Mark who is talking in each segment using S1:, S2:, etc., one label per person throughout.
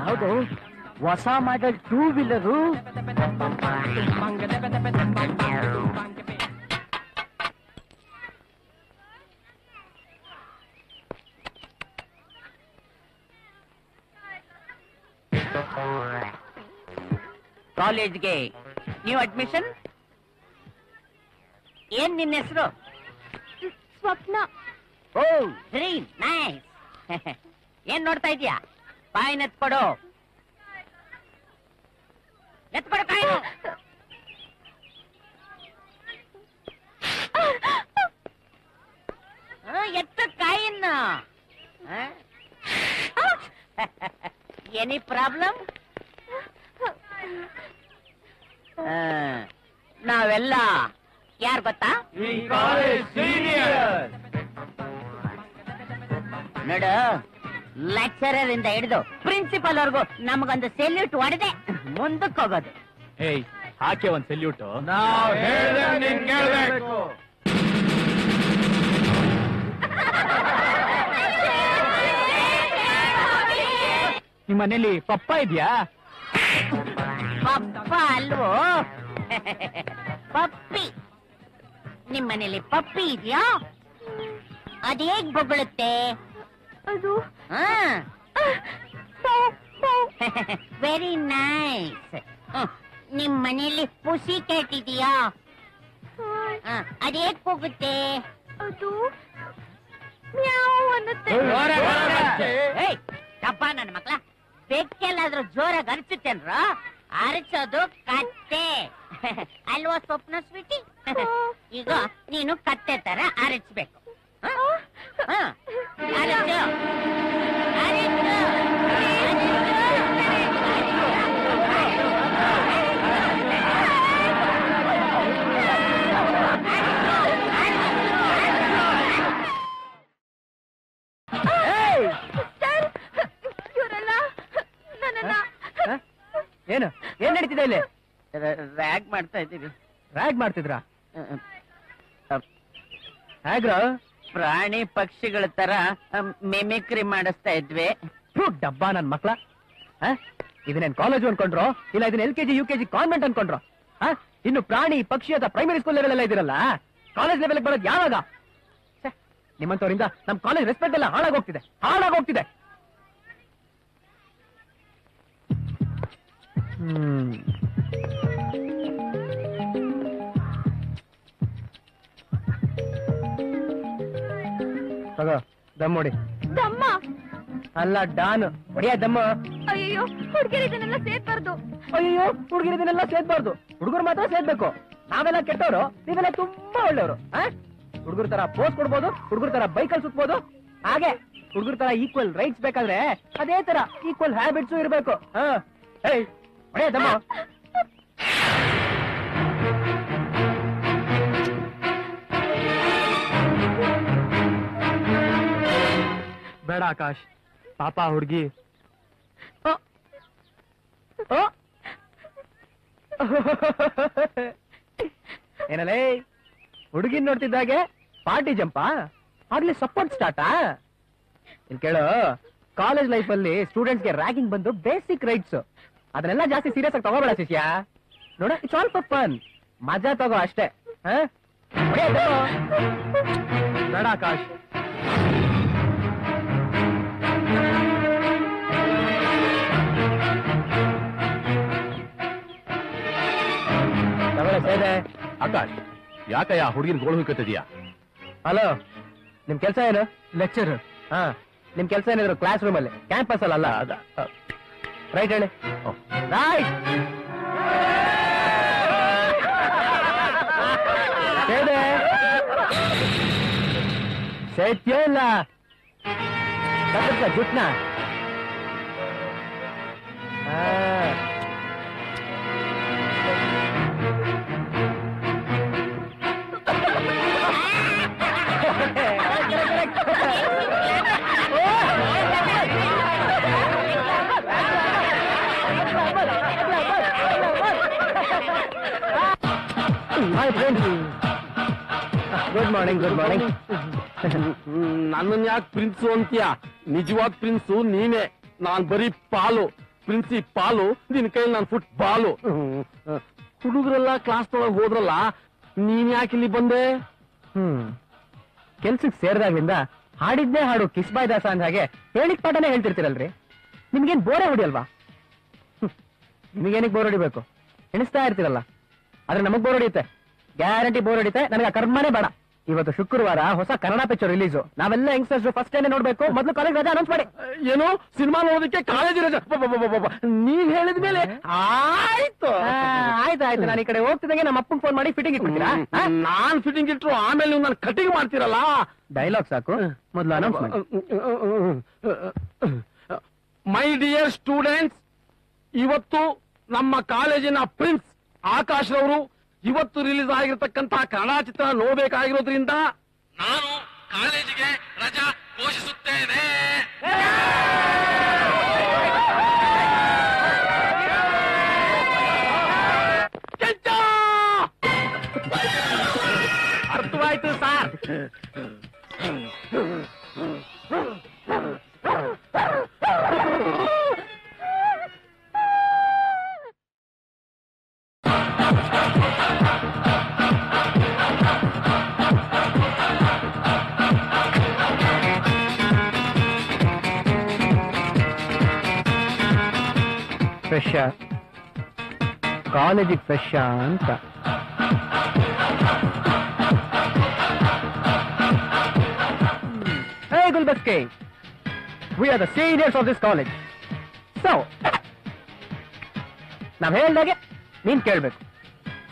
S1: ಯಾವುದು ಹೊಸ model 2 wheeler? ಕಾಲೇಜ್ಗೆ ನ್ಯೂ ಅಡ್ಮಿಷನ್? ಏನ್ ನಿನ್ನ ಹೆಸರು?
S2: ಸ್ವಪ್ನ.
S1: ಓ ವೆರಿ ನೈಸ್. ಏನ್ ನೋಡ್ತಾ ಇದೀಯಾ? ಕಾಯಿನ್ ಎತ್ಕೊಡು. ಎತ್ಕೊಡು ಕಾಯಿನ್. ಎತ್ತ ಕಾಯಿನ್. Any problem? ನಾವೆಲ್ಲ ಯಾರು ಗೊತ್ತಾ? ನೋಡು, ಲೆಕ್ಚರರ್ ಇಂದ ಹಿಡಿದು ಪ್ರಿನ್ಸಿಪಲ್ ವರ್ಗು ನಮಗೊಂದು ಸೆಲ್ಯೂಟ್ ಹೊಡೆದೆ ಮುಂದಕ್ಕೆ ಹೋಗೋದು.
S3: ಏಯ್, ಹಾಕಿ ಒಂದ್ ಸೆಲ್ಯೂಟ್. ನಿಮ್ಮ ಮನೇಲಿ ಪಪ್ಪ ಇದೆಯಾ?
S1: ಪಪ್ಪ ಅಲ್ವೋ, ಪಪ್ಪಿ. ನಿಮ್ ಮನೇಲಿ ಪಪ್ಪಿ ಇದೆಯಾ? ಅದು ಹೇಗ್ ಬೊಗಳುತ್ತೆ?
S2: ಅದು
S1: ವೆರಿ ನೈಸ್. ನಿಮ್ ಮನೇಲಿ ಪುಸಿ ಕ್ಯಾಟ್ ಇದೆಯಾ? ಅದು ಹೇಗ್ ಹೋಗುತ್ತೆ?
S2: ಅದು ಮ್ಯಾವ್ ಅನ್ನುತ್ತೆ.
S1: ತಪ್ಪ ನನ್ನ ಮಕ್ಳ, ಬೆಕ್ಕೆಲ್ಲಾದ್ರೂ ಜೋರಾಗಿ ಅರಚುತ್ತೇನ್ರ? ಅರಚೋದು ಕತ್ತೆ ಅಲ್ವಾ ಸ್ವಪ್ನ ಸ್ವೀಟಿ? ಈಗ ನೀನು ಕತ್ತೆ ತರ ಅರಚ್ಬೇಕು. ಅರಚು, ಅರಚು.
S3: ಏನು ಏನ್ ನಡೀತಿದೆ ಇಲ್ಲಿ?
S1: ರ್ಯಾಗ್ ಮಾಡ್ತಾ ಇದ್ದೀವಿ.
S3: ರ್ಯಾಗ್ ಮಾಡ್ತಿದ್ರಾ? ಹೇಗ್ರ?
S1: ಪ್ರಾಣಿ ಪಕ್ಷಿಗಳ ತರ ಮಿಮಿಕ್ರಿ ಮಾಡಿಸ್ತಾ ಇದ್ವಿ.
S3: ಡಬ್ಬ ನನ್ ಮಕ್ಳ, ಇದನ್ನೇನ್ ಕಾಲೇಜು ಅನ್ಕೊಂಡ್ರು ಇಲ್ಲ ಇದನ್ನ LKG UKG ಕಾನ್ವೆಂಟ್ ಅನ್ಕೊಂಡ್ರು? ಇನ್ನು ಪ್ರಾಣಿ ಪಕ್ಷಿ ಅಥವಾ ಪ್ರೈಮರಿ ಸ್ಕೂಲ್ ಲೆವೆಲ್ ಎಲ್ಲ ಇದಿರಲ್ಲ, ಕಾಲೇಜ್ ಲೆವೆಲ್ ಬರೋದು ಯಾವಾಗ? ನಿಮ್ಮಂತವರಿಂದ ನಮ್ ಕಾಲೇಜ್ ರೆಸ್ಪೆಕ್ಟ್ ಎಲ್ಲ ಹಾಳಾಗೋಗ್ತಿದೆ. ತಗೋ ದಮ್ ಹೊಡಿ.
S2: ದಮ್ಮ
S3: ಅಲ್ಲ ಡಾನ್ ಹೊಡಿಯ ದಮ್ಮ.
S2: ಅಯ್ಯೋ, ಹುಡುಗಿರು ಇದನ್ನೆಲ್ಲ ಸೇರ್ಬಾರ್ದು.
S3: ಅಯ್ಯೋ, ಹುಡುಗಿರು ಇದನ್ನೆಲ್ಲ ಸೇದ್ಬಾರ್ದು. ಹುಡುಗರು ಮಾತ್ರ ಸೇದ್ಬೇಕು. ನಾವೆಲ್ಲ ಕೆಟ್ಟವರು, ನೀವೆಲ್ಲ ತುಂಬಾ ಒಳ್ಳೆಯವರು. ಹುಡುಗರ ತರ ಪೋಸ್ ಕೊಡ್ಬೋದು, ಹುಡುಗರ ತರ ಬೈಕಲ್ಲಿ ಸುತ್ಬೋದು. ಹಾಗೆ ಹುಡುಗರ ತರ ಈಕ್ವಲ್ ರೈಟ್ಸ್ ಬೇಕಾದ್ರೆ ಅದೇ ತರ ಈಕ್ವಲ್ ಹ್ಯಾಬಿಟ್ಸು ಇರ್ಬೇಕು. ಹೊಡಿಯ ದಮ್ಮ. ಬೇಡ ಆಕಾಶ್, ಪಾಪ ಹುಡುಗಿ. ಏನಲ್ಲೇ ಹುಡುಗಿನ್ ನೋಡ್ತಿದ್ದಾಗೆ ಪಾರ್ಟಿ ಜಂಪಾ ಆಗ್ಲಿ ಸಪೋರ್ಟ್ ಸ್ಟಾರ್ಟಾ? ಇಲ್ಲಿ ಕೇಳು, ಕಾಲೇಜ್ ಲೈಫ್ ಅಲ್ಲಿ ಸ್ಟೂಡೆಂಟ್ಸ್ಗೆ ರ್ಯಾಗಿಂಗ್ ಬಂದು ಬೇಸಿಕ್ ರೈಟ್ಸ್, ಅದನ್ನೆಲ್ಲ ಜಾಸ್ತಿ ಸೀರಿಯಸ್ ಆಗಿ ತಗೋಬೇಡ ಶಿಷ್ಯ. ನೋಡ, ಇಟ್ಸ್ ಆಲ್ ಫಾರ್ ಫನ್. ಮಜಾ ತಗೋ ಅಷ್ಟೇ. ಬೇಡ ಆಕಾಶ್.
S4: ಆಕಾಶ್, ಯಾಕಯ್ಯ ಹುಡುಗಿನ ಗೋಳು ಹುಡುಕತ್ತಿದ್ಯಾ?
S3: ಹಲೋ, ನಿಮ್ ಕೆಲ್ಸ ಏನು? ಲೆಕ್ಚರರ್. ನಿಮ್ ಕೆಲ್ಸ ಏನಿದ್ರು ಕ್ಲಾಸ್ ರೂಮ್ ಅಲ್ಲಿ, ಕ್ಯಾಂಪಸ್ ಅಲ್ಲ. ರೈಟ್ ಹೇಳಿ. ರೈಟ್. ಸೇತ್ಯೋ ಇಲ್ಲ ಜುಟ್ನ? Good morning. Good morning.
S4: ನನ್ನನ್ ಯಾಕೆ ಪ್ರಿನ್ಸು ಅಂತೀಯ? ನಿಜವಾದ ಪ್ರಿನ್ಸು ನೀನೇ, ನಾನ್ ಬರೀ ಪಾಲು. ಪ್ರಿನ್ಸಿಪಾಲು, ನಿನ್ ಕೈಯಲ್ಲಿ ನಾನು ಫುಟ್ಬಾಲು. ಹುಡುಗರೆಲ್ಲ ಕ್ಲಾಸ್ ತೊಳಗ್ ಹೋದ್ರಲ್ಲ, ನೀನ್ ಯಾಕೆ ಇಲ್ಲಿ ಬಂದೆ?
S3: ಕೆಲ್ಸಕ್ಕೆ ಸೇರಿದಾಗ್ಲಿಂದ ಹಾಡಿದ್ದೇ ಹಾಡು ಕಿಸ್ಬಾಯ್ ದಾಸ ಅಂದ ಹಾಗೆ ಹೇಳಿಕ್ ಪಾಠನೇ ಹೇಳ್ತಿರ್ತೀರಲ್ರಿ. ನಿಮ್ಗೇನ್ ಬೋರೇ ಹೊಡಿಯಲ್ವಾ? ನಿಮಗೇನಿಗೆ ಬೋರ್ ಹೊಡಿಬೇಕು? ಎಣಿಸ್ತಾ ಇರ್ತೀರಲ್ಲ, ಆದ್ರೆ ನಮಗ್ ಬೋರ್ ಹೊಡಿಯುತ್ತೆ, ಗ್ಯಾರಂಟಿ ಬೋರ್ ಹೊಡಿತೆ. ನನಗೆ ಆ ಕರ್ಮನೇ ಬೇಡ. ಇವತ್ತು ಶುಕ್ರವಾರ ಹೊಸ ಕನ್ನಡ ಪಿಕ್ಚರ್ ರಿಲೀಸು. ನಾವೆಲ್ಲ ಯಂಗ್ಸ್ಟರ್ಸ್ ಫಸ್ಟ್ ಟೈಮ್ ನೋಡ್ಬೇಕು. ಮೊದಲು ಕಾಲೇಜ್ ರಜಾ ಅನೌನ್ಸ್ ಮಾಡಿ.
S4: ಏನು ಸಿನಿಮಾ ನೋಡೋದಕ್ಕೆ ಕಾಲೇಜ್ ರಜೆ? ನೀವ್ ಹೇಳಿದ್ಮೇಲೆ ಆಯ್ತು
S3: ಆಯ್ತು. ನಾನು ಈ ಕಡೆ ಹೋಗ್ತಿದ್ದಂಗೆ ನಮ್ಮ ಅಪ್ಪಂಗೆ ಫೋನ್ ಮಾಡಿ ಫಿಟ್ಟಿಂಗ್ ಇಟ್ಬಿಡ್ತೀರಾ?
S4: ನಾನ್ ಫಿಟ್ಟಿಂಗ್ ಇಟ್ರು ಆಮೇಲೆ ನೀವು ನಾನು ಕಟಿಂಗ್ ಮಾಡ್ತೀರಲ್ಲ.
S3: ಡೈಲಾಗ್ ಸಾಕು, ಮೊದಲು ಅನೌನ್ಸ್ ಮಾಡಿ.
S4: ಮೈ ಡಿಯರ್ ಸ್ಟೂಡೆಂಟ್ಸ್, ಇವತ್ತು ನಮ್ಮ ಕಾಲೇಜಿನ ಪ್ರಿನ್ಸ್ ಆಕಾಶ್ ರವರು ಇವತ್ತು ರಿಲೀಸ್ ಆಗಿರತಕ್ಕಂತಹ ಕನ್ನಡ ಚಿತ್ರ ನೋಡ್ಬೇಕಾಗಿರೋದ್ರಿಂದ ನಾನು ಕಾಲೇಜಿಗೆ ರಜಾ ಘೋಷಿಸುತ್ತೇನೆ.
S3: ಅರ್ಥವಾಯ್ತು ಸರ್. ಫ್ರೆಶ್ ಕಾಲೇಜಿಗೆ ಫ್ರೆಶ್ ಅಂತ. Hey Gulbaske, we are the seniors of this college. So, ನಾವ್ ಹೇಳ್ದಾಗೆ ನೀನ್ ಕೇಳ್ಬೇಕು.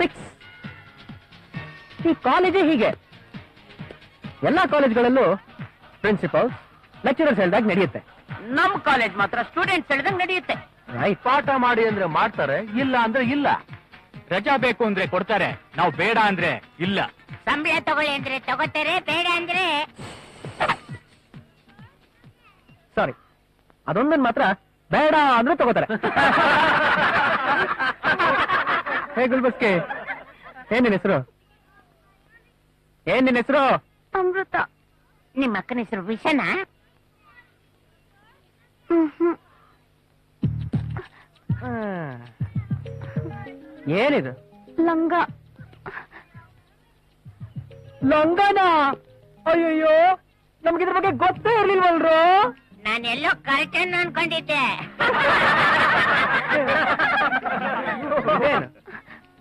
S3: ಫಿಕ್ಸ್. ಈ ಕಾಲೇಜೇ ಹೀಗೆ. ಎಲ್ಲಾ ಕಾಲೇಜ್ಗಳಲ್ಲೂ ಪ್ರಿನ್ಸಿಪಲ್ ಲೆಕ್ಚರರ್ಸ್ ಹೇಳ್ದಾಗ ನಡೆಯುತ್ತೆ.
S1: ನಮ್ ಕಾಲೇಜ್ ಮಾತ್ರ ಸ್ಟೂಡೆಂಟ್ಸ್ ಹೇಳ್ದಂಗ್ ನಡೆಯುತ್ತೆ.
S4: ಪಾಠ ಮಾಡಿ ಅಂದ್ರೆ ಮಾಡ್ತಾರೆ, ಇಲ್ಲ ಅಂದ್ರೆ ಇಲ್ಲ. ರಜಾ ಬೇಕು ಅಂದ್ರೆ ಕೊಡ್ತಾರೆ, ನಾವು ಬೇಡ ಅಂದ್ರೆ ಇಲ್ಲ.
S1: ಸಂಬಳ ತಗೊಳ್ಳಿ ಅಂದ್ರೆ ತಗೋತಾರೆ, ಬೇಡ ಅಂದ್ರೆ
S3: ಸಾರಿ, ಅದೊಂದನ್ ಮಾತ್ರ ಬೇಡ ಅಂದ್ರೆ ತಗೋತಾರೆ. ಹೇ ಗುಲ್ಬಸ್ಕೆ, ಏನ್ ನಿನ್ ಹೆಸರು?
S2: ಅಮೃತ.
S1: ನಿಮ್ಮ ಅಕ್ಕನ ಹೆಸರು ವಿಷನಾ?
S3: ಏನಿದು?
S2: ಲಂಗ.
S3: ಲಂಗನ? ಅಯ್ಯಯ್ಯೋ, ನಮ್ಗಿದ್ರ ಬಗ್ಗೆ ಗೊತ್ತೇ ಇರ್ಲಿಲ್ವಲ್ರು.
S1: ನಾನೆಲ್ಲೋ ಕರ್ಟನ್ ಅನ್ಕೊಂಡಿದ್ದೆ.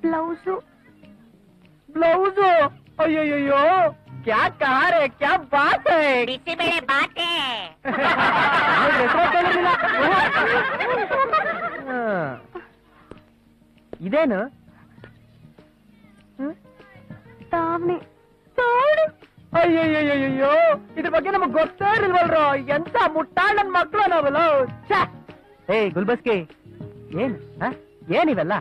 S2: ಬ್ಲೌಸು.
S3: ಅಯ್ಯಯ್ಯೋ, ಕ್ಯಾ ಕಾರೆ, ಕ್ಯಾ ಬಾತ್ ಹೈ.
S1: ಬಿಸಿಬೇಳೆ ಬಾತೆ.
S3: ಇದೇನು?
S2: ತಾವಣಿ.
S3: ಅಯ್ಯಯ್ಯೋ, ಇದ್ರ ಬಗ್ಗೆ ನಮಗ್ ಗೊತ್ತೇ ಇರಲ್ವಲ್ರು. ಎಂತ ಮುಟ್ಟಾಳನ್ ಮಕ್ಳು ನಾವಲ್ಲ. ಹೇ ಗುಲ್ಬಸ್ಕಿ, ಏನಿವೆಲ್ಲ?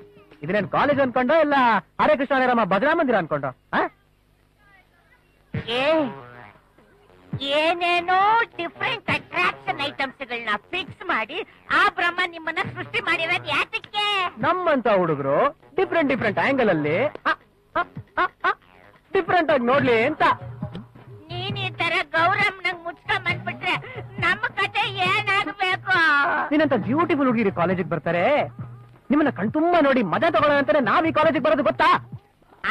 S3: ಇದ್ರೇನ್ ಕಾಲೇಜ್ ಅನ್ಕೊಂಡೋ ಇಲ್ಲ ಹರೇ ಕೃಷ್ಣ ಭದ್ರಾ ಮಂದಿರ ಅನ್ಕೊಂಡೋ?
S1: ಏನೇನೋ ಡಿಫ್ರೆಂಟ್ ಅಟ್ರಾಕ್ಷನ್ ಐಟಮ್ಸ್ ಗಳನ್ನ ಫಿಕ್ಸ್ ಮಾಡಿ ಆ ಬ್ರಹ್ಮ ನಿಮ್ಮನ್ನ ಸೃಷ್ಟಿ ಮಾಡಿರೋದು ಯಾತಕ್ಕೆ?
S3: ನಮ್ಮಂತ ಹುಡುಗರು ಡಿಫ್ರೆಂಟ್ ಆಂಗಲ್ ಅಲ್ಲಿ ಡಿಫ್ರೆಂಟ್ ಆಗಿ ನೋಡ್ಲಿ ಅಂತ.
S1: ನೀನ್ ಈ ತರ ಗೌರಮ್ ನಂಗ್ ಮುಚ್ಕೊಂಡ್ ಬಂದ್ಬಿಟ್ರೆ ನಮ್ಮ ಕತೆ ಏನಾಗ್ಬೇಕು?
S3: ನೀನಂತ ಬ್ಯೂಟಿಫುಲ್ ಹುಡುಗಿರಿ ಕಾಲೇಜಿಗೆ ಬರ್ತಾರೆ, ನಿಮ್ಮನ್ನ ಕಣ್ತುಂಬ ನೋಡಿ ಮಜಾ ತಗೊಳ್ಳೋದಂತಾನೆ ನಾವ್ ಈ ಕಾಲೇಜಿಗೆ ಬರೋದು ಗೊತ್ತಾ?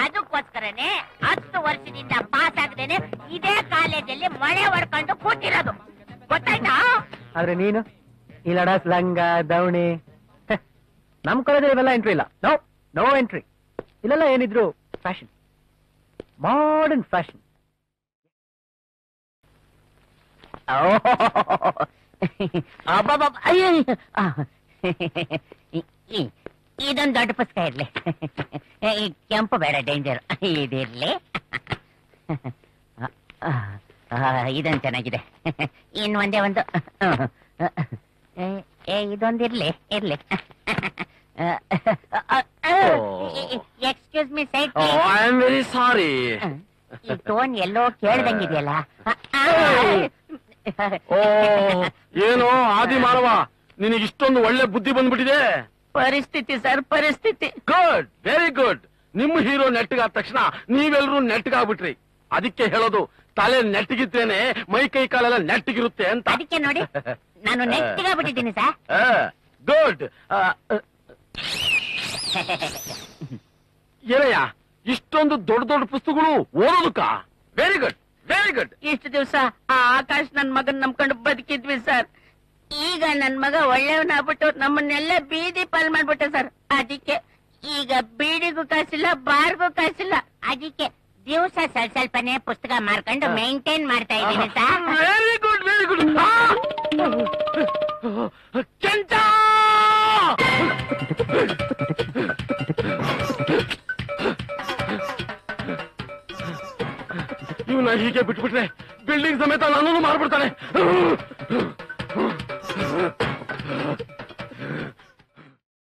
S1: ಅದಕ್ಕೋಸ್ಕರನೇ 10 ವರ್ಷದಿಂದ ಪಾಸ್ ಆಗದೇನೆ ಇದೇ ಕಾಲೇಜಲ್ಲಿ ಮಳೆ ಹೊಡ್ಕೊಂಡು ಕೂತಿರೋದು, ಗೊತ್ತಾಯ್ತಾ?
S3: ಆದ್ರೆ ನೀನು ಈ ಲಡಾಸ್ ಲಂಗ ದವಣಿ, ನಮ್ ಕಾಲೇಜಲ್ಲಿ ಇವೆಲ್ಲ ಎಂಟ್ರಿ ಇಲ್ಲ. No entry. ಇಲ್ಲೆಲ್ಲ ಏನಿದ್ರು ಫ್ಯಾಷನ್, ಮಾಡರ್ನ್ ಫ್ಯಾಷನ್.
S1: ಇದೊಂದು ದೊಡ್ಡ ಪುಸ್ತಕ ಇರ್ಲಿ. ಕೆಂಪು ಬೇಡ, ಡೇಂಜರ್. ಇದಿರ್ಲಿ. ಇದೊಂದು ಚೆನ್ನಾಗಿದೆ. ಇನ್ ಒಂದೇ ಒಂದು. ಇದೊಂದಿರ್ಲಿ. Excuse me side.
S4: I am very sorry.
S1: ಈ ಟೋನ್ ಎಲ್ಲೋ ಕೇಳ್ದಂಗಿದೆಯಲ್ಲ.
S4: ಏನೋ ಆದಿ ಮಾನವ, ನಿನಗೆ ಇಷ್ಟೊಂದು ಒಳ್ಳೆ ಬುದ್ಧಿ ಬಂದ್ಬಿಟ್ಟಿದೆ.
S1: ಪರಿಸ್ಥಿತಿ ಸರ್, ಪರಿಸ್ಥಿತಿ.
S4: Good, very good. ನಿಮ್ಮ ಹೀರೋ ನೆಟ್ಗಾದ ತಕ್ಷಣ ನೀವೆಲ್ಲರೂ ನೆಟ್ಗಾಗ್ಬಿಟ್ರಿ. ಅದಕ್ಕೆ ಹೇಳೋದು, ತಲೆ ನೆಟ್ಟಿಗಿದ್ದೇನೆ ಮೈ ಕೈ ಕಾಲೆಲ್ಲ ನೆಟ್ಟಿಗಿರುತ್ತೆ ಅಂತ.
S1: ಅದಕ್ಕೆ ನೋಡಿ ನಾನು ನೆಟ್ಟಿಗಾಗ್ಬಿಟ್ಟಿದ್ದೀನಿ ಸರ್.
S4: ಗುಡ್ ಏನಯ್ಯ ಇಷ್ಟೊಂದು ದೊಡ್ಡ ದೊಡ್ಡ ಪುಸ್ತಕಗಳು ಓದೋದಕ್ಕ ವೆರಿ ಗುಡ್ ವೆರಿ ಗುಡ್.
S1: ಇಷ್ಟು ದಿವಸ ಆ ಆಕಾಶ್ ನನ್ ಮಗನ್ ನಂಬ್ಕೊಂಡು ಬದುಕಿದ್ವಿ ಸರ್. ಈಗ ನನ್ ಮಗ ಒಳ್ಳೆಯವನಾಗ್ಬಿಟ್ಟು ನಮ್ಮನ್ನೆಲ್ಲ ಬೀದಿ ಪಾಲ್ ಮಾಡ್ಬಿಟ್ಟೆ ಸರ್. ಅದಕ್ಕೆ ಈಗ ಬೀಡಿಗೂ ಕಾಸಿಲ್ಲ, ಬಾರ್ಗೂ ಕಾಸಿಲ್ಲ. ಅದಕ್ಕೆ ದಿವಸ ಸ್ವಲ್ಪನೇ ಪುಸ್ತಕ ಮಾರ್ಕೊಂಡು ಮೇಂಟೈನ್ ಮಾಡ್ತಾ ಇದ್ದೀನಿ sir.
S4: Very good very good. Kencha ಇವನ್ನ ಹೀಗೆ ಬಿಟ್ಬಿಟ್ರೆ ಬಿಲ್ಡಿಂಗ್ ಸಮೇತ ನನ್ನನ್ನು ಮಾರ್ಬಿಡ್ತಾನೆ.